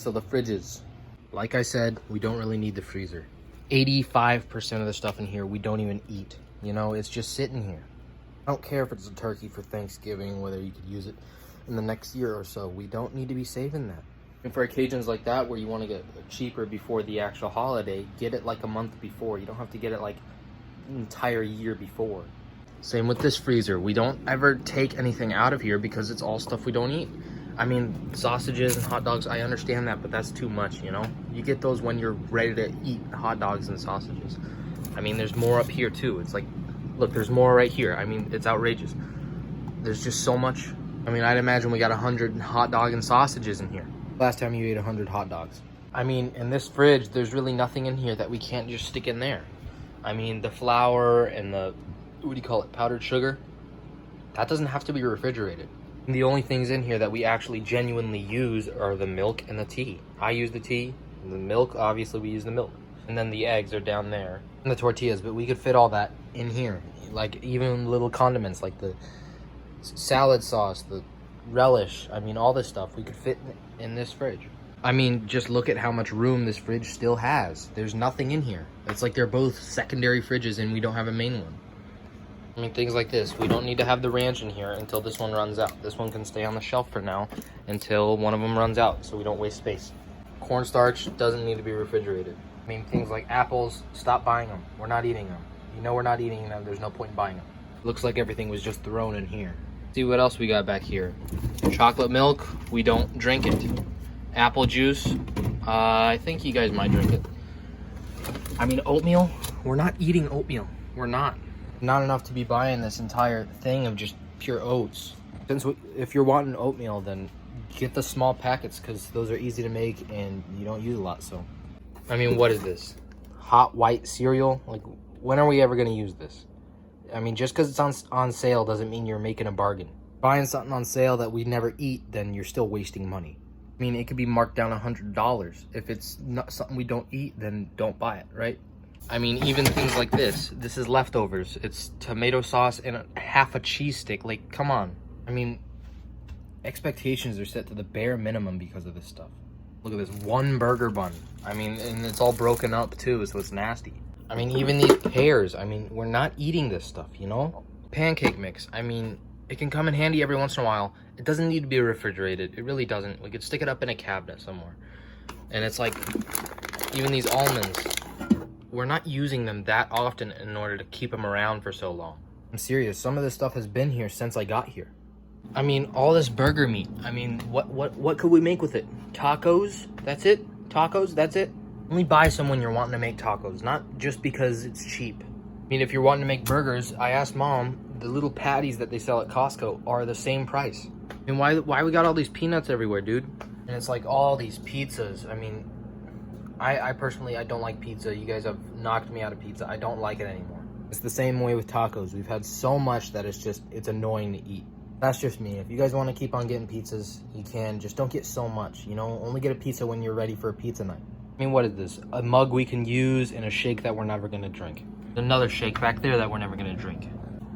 So the fridges, like I said, we don't really need the freezer. 85% of the stuff in here we don't even eat. You know, it's just sitting here. I don't care if it's a turkey for Thanksgiving, whether you could use it in the next year or so. We don't need to be saving that. And for occasions like that where you want to get cheaper before the actual holiday, get it like a month before. You don't have to get it like an entire year before. Same with this freezer. We don't ever take anything out of here because it's all stuff we don't eat. I mean, sausages and hot dogs, I understand that, but that's too much, you know? You get those when you're ready to eat hot dogs and sausages. I mean, there's more up here too. It's like, look, there's more right here. I mean, it's outrageous. There's just so much. I mean, I'd imagine we got 100 hot dog and sausages in here. Last time you ate 100 hot dogs. I mean, in this fridge, there's really nothing in here that we can't just stick in there. I mean, the flour and the, what do you call it, powdered sugar? That doesn't have to be refrigerated. The only things in here that we actually genuinely use are the milk and the tea. I use the tea, the milk, obviously we use the milk. And then the eggs are down there, and the tortillas, but we could fit all that in here. Like even little condiments like the salad sauce, the relish, I mean all this stuff we could fit in this fridge. I mean, just look at how much room this fridge still has. There's nothing in here. It's like they're both secondary fridges and we don't have a main one. I mean, things like this. We don't need to have the ranch in here until this one runs out. This one can stay on the shelf for now until one of them runs out so we don't waste space. Cornstarch doesn't need to be refrigerated. I mean, things like apples, stop buying them. We're not eating them. You know we're not eating them, there's no point in buying them. Looks like everything was just thrown in here. See what else we got back here. Chocolate milk, we don't drink it. Apple juice, I think you guys might drink it. I mean, oatmeal, we're not eating oatmeal. We're not. Not enough to be buying this entire thing of just pure oats. Since if you're wanting oatmeal, then get the small packets because those are easy to make and you don't use a lot. So, I mean, what is this? Hot white cereal? Like, when are we ever going to use this? I mean, just because it's on sale doesn't mean you're making a bargain. Buying something on sale that we never eat, then you're still wasting money. I mean, it could be marked down $100. If it's not something we don't eat, then don't buy it, right? I mean, even things like this. This is leftovers. It's tomato sauce and half a cheese stick. Like, come on. I mean, expectations are set to the bare minimum because of this stuff. Look at this, one burger bun. I mean, and it's all broken up too, so it's nasty. I mean, even these pears. I mean, we're not eating this stuff, you know? Pancake mix. I mean, it can come in handy every once in a while. It doesn't need to be refrigerated. It really doesn't. We could stick it up in a cabinet somewhere. And it's like, even these almonds. We're not using them that often in order to keep them around for so long. I'm serious, some of this stuff has been here since I got here. I mean, all this burger meat. I mean, what could we make with it? Tacos? That's it? Tacos? That's it? Only buy some when you're wanting to make tacos, not just because it's cheap. I mean, if you're wanting to make burgers, I asked Mom, the little patties that they sell at Costco are the same price. And why we got all these peanuts everywhere, dude? And it's like all these pizzas. I mean, I personally, I don't like pizza. You guys have knocked me out of pizza. I don't like it anymore. It's the same way with tacos. We've had so much that it's annoying to eat. That's just me. If you guys want to keep on getting pizzas, you can. Just don't get so much, you know? Only get a pizza when you're ready for a pizza night. I mean, what is this? A mug we can use and a shake that we're never going to drink. Another shake back there that we're never going to drink.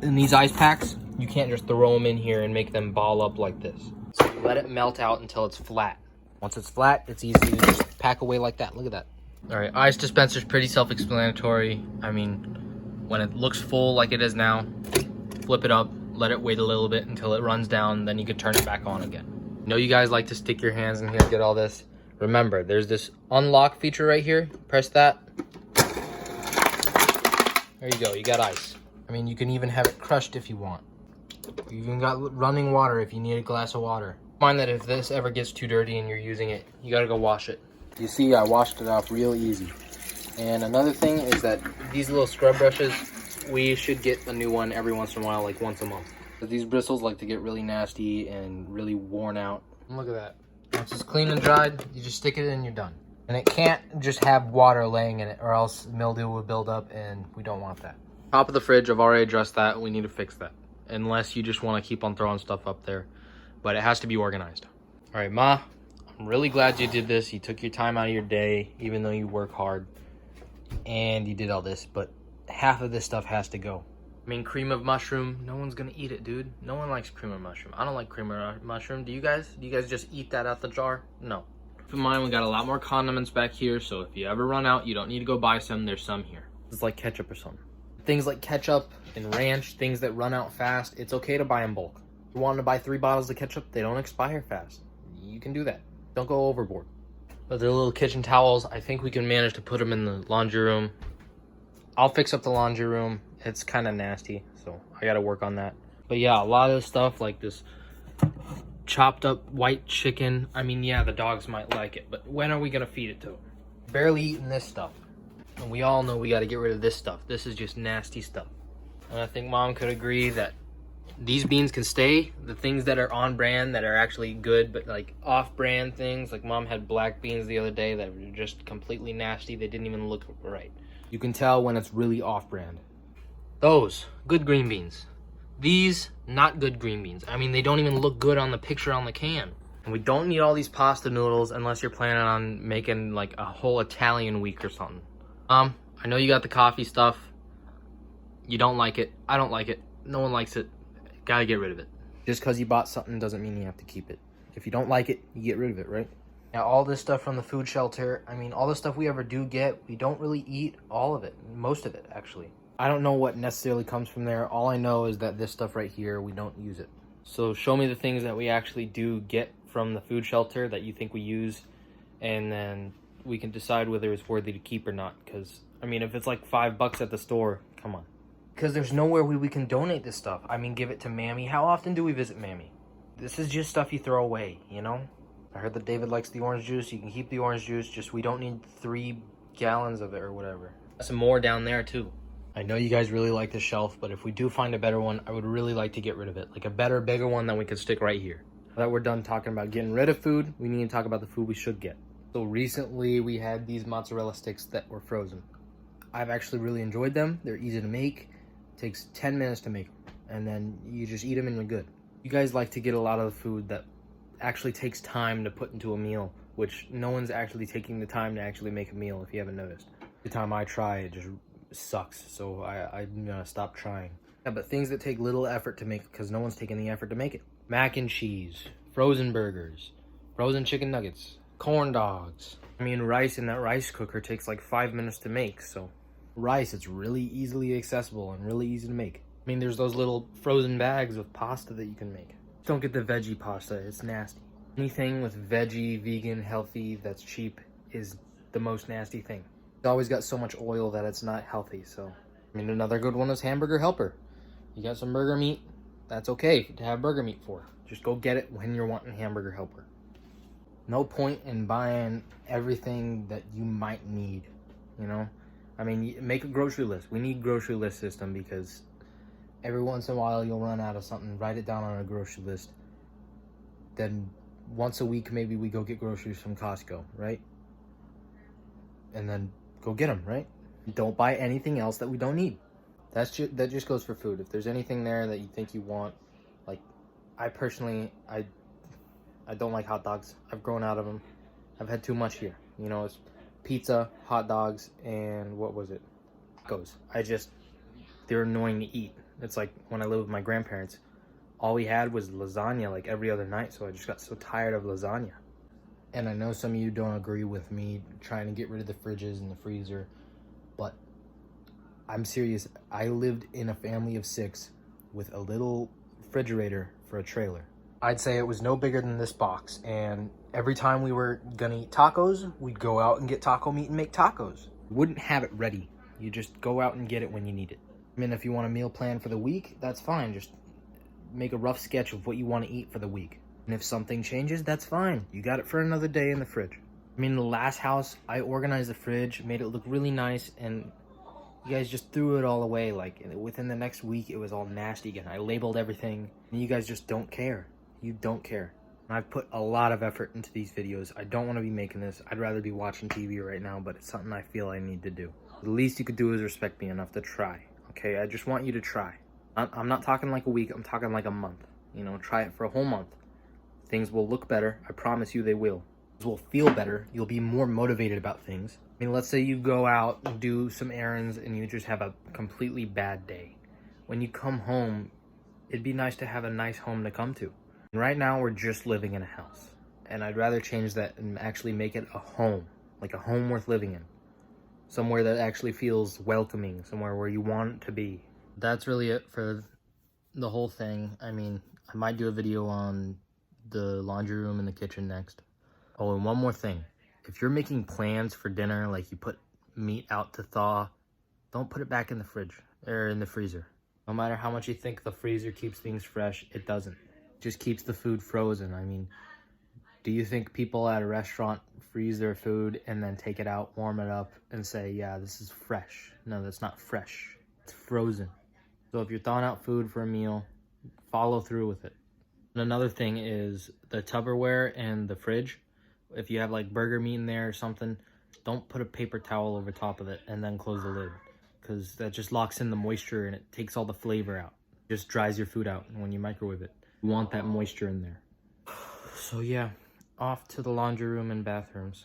And these ice packs, you can't just throw them in here and make them ball up like this. So you let it melt out until it's flat. Once it's flat, it's easy to just pack away like that. Look at that. All right, ice dispenser's pretty self-explanatory. I mean, when it looks full like it is now, flip it up, let it wait a little bit until it runs down, then you can turn it back on again. I know you guys like to stick your hands in here and get all this. Remember, there's this unlock feature right here. Press that. There you go, you got ice. I mean, you can even have it crushed if you want. You even got running water if you need a glass of water. Mind that if this ever gets too dirty and you're using it, you gotta go wash it. You see, I washed it off real easy. And another thing is that these little scrub brushes, we should get a new one every once in a while, like once a month. But these bristles like to get really nasty and really worn out. And look at that. Once it's clean and dried, you just stick it in and you're done. And it can't just have water laying in it or else mildew will build up and we don't want that. Top of the fridge, I've already addressed that. We need to fix that. Unless you just want to keep on throwing stuff up there. But it has to be organized. All right, Ma, I'm really glad you did this. You took your time out of your day, even though you work hard. And you did all this, but half of this stuff has to go. I mean, cream of mushroom, no one's gonna eat it, dude. No one likes cream of mushroom. I don't like cream of mushroom. Do you guys? Do you guys just eat that out the jar? No. Keep in mind, we got a lot more condiments back here, so if you ever run out, you don't need to go buy some. There's some here. It's like ketchup or something. Things like ketchup and ranch, things that run out fast, it's okay to buy in bulk. If you want to buy 3 bottles of ketchup, they don't expire fast. You can do that. Don't go overboard. But they're little kitchen towels. I think we can manage to put them in the laundry room. I'll fix up the laundry room. It's kind of nasty, so I got to work on that. But yeah, a lot of stuff like this chopped up white chicken. I mean, yeah, the dogs might like it, but when are we going to feed it to them? Barely eating this stuff. And we all know we got to get rid of this stuff. This is just nasty stuff. And I think Mom could agree that these beans can stay. The things that are on brand that are actually good, but like off brand things, like Mom had black beans the other day that were just completely nasty. They didn't even look right. You can tell when it's really off brand. Those, good green beans. These, not good green beans. I mean, they don't even look good on the picture on the can. And we don't need all these pasta noodles unless you're planning on making like a whole Italian week or something. I know you got the coffee stuff. You don't like it. I don't like it. No one likes it. Gotta get rid of it. Just because you bought something doesn't mean you have to keep it. If you don't like it, you get rid of it, right? Now, all this stuff from the food shelter, I mean, all the stuff we ever do get, we don't really eat all of it. Most of it, actually. I don't know what necessarily comes from there. All I know is that this stuff right here, we don't use it. So show me the things that we actually do get from the food shelter that you think we use, and then we can decide whether it's worthy to keep or not. Because, I mean, if it's like $5 at the store, come on. Because there's nowhere we can donate this stuff. I mean, give it to Mammy. How often do we visit Mammy? This is just stuff you throw away, you know? I heard that David likes the orange juice. You can keep the orange juice, just we don't need 3 gallons of it or whatever. Some more down there, too. I know you guys really like this shelf, but if we do find a better one, I would really like to get rid of it. Like a better, bigger one that we could stick right here. Now that we're done talking about getting rid of food, we need to talk about the food we should get. So recently, we had these mozzarella sticks that were frozen. I've actually really enjoyed them. They're easy to make. It takes 10 minutes to make them. And then you just eat them and you're good. You guys like to get a lot of the food that actually takes time to put into a meal, which no one's actually taking the time to actually make a meal, if you haven't noticed. The time I try, it just sucks, so I'm gonna stop trying. Yeah, but things that take little effort to make, because no one's taking the effort to make it. Mac and cheese, frozen burgers, frozen chicken nuggets, corn dogs. I mean, rice in that rice cooker takes like 5 minutes to make, so rice, it's really easily accessible and really easy to make. I mean, there's those little frozen bags of pasta that you can make. Don't get the veggie pasta, it's nasty. Anything with veggie, vegan, healthy, that's cheap is the most nasty thing. It's always got so much oil that it's not healthy, so. I mean, another good one is Hamburger Helper. You got some burger meat, that's okay to have burger meat for. Just go get it when you're wanting Hamburger Helper. No point in buying everything that you might need, you know? I mean, make a grocery list. We need grocery list system because every once in a while you'll run out of something. Write it down on a grocery list. Then once a week, maybe we go get groceries from Costco, right? And then go get them, right? Don't buy anything else that we don't need. That just goes for food. If there's anything there that you think you want, like I personally, I don't like hot dogs. I've grown out of them. I've had too much here. You know, it's pizza, hot dogs, and what was it? Tacos. They're annoying to eat. It's like when I lived with my grandparents, all we had was lasagna like every other night, so I just got so tired of lasagna. And I know some of you don't agree with me trying to get rid of the fridges and the freezer, but I'm serious. I lived in a family of 6 with a little refrigerator for a trailer. I'd say it was no bigger than this box, and every time we were gonna eat tacos, we'd go out and get taco meat and make tacos. You wouldn't have it ready. You just go out and get it when you need it. I mean, if you want a meal plan for the week, that's fine. Just make a rough sketch of what you want to eat for the week. And if something changes, that's fine. You got it for another day in the fridge. I mean, the last house, I organized the fridge, made it look really nice, and you guys just threw it all away. Like, within the next week, it was all nasty again. I labeled everything, and you guys just don't care. You don't care. And I've put a lot of effort into these videos. I don't want to be making this. I'd rather be watching TV right now, but it's something I feel I need to do. The least you could do is respect me enough to try, okay? I just want you to try. I'm not talking like a week. I'm talking like a month. You know, try it for a whole month. Things will look better. I promise you they will. Things will feel better. You'll be more motivated about things. I mean, let's say you go out and do some errands and you just have a completely bad day. When you come home, it'd be nice to have a nice home to come to. And right now, we're just living in a house. And I'd rather change that and actually make it a home, like a home worth living in. Somewhere that actually feels welcoming, somewhere where you want it to be. That's really it for the whole thing. I mean, I might do a video on the laundry room and the kitchen next. Oh, and one more thing. If you're making plans for dinner, like you put meat out to thaw, don't put it back in the fridge or in the freezer. No matter how much you think the freezer keeps things fresh, it doesn't. It just keeps the food frozen. I mean, do you think people at a restaurant freeze their food and then take it out, warm it up, and say, yeah, this is fresh? No, that's not fresh. It's frozen. So if you're thawing out food for a meal, follow through with it. And another thing is the Tupperware and the fridge. If you have like burger meat in there or something, don't put a paper towel over top of it and then close the lid, because that just locks in the moisture and it takes all the flavor out. It just dries your food out when you microwave it. You want that moisture in there. So yeah, off to the laundry room and bathrooms.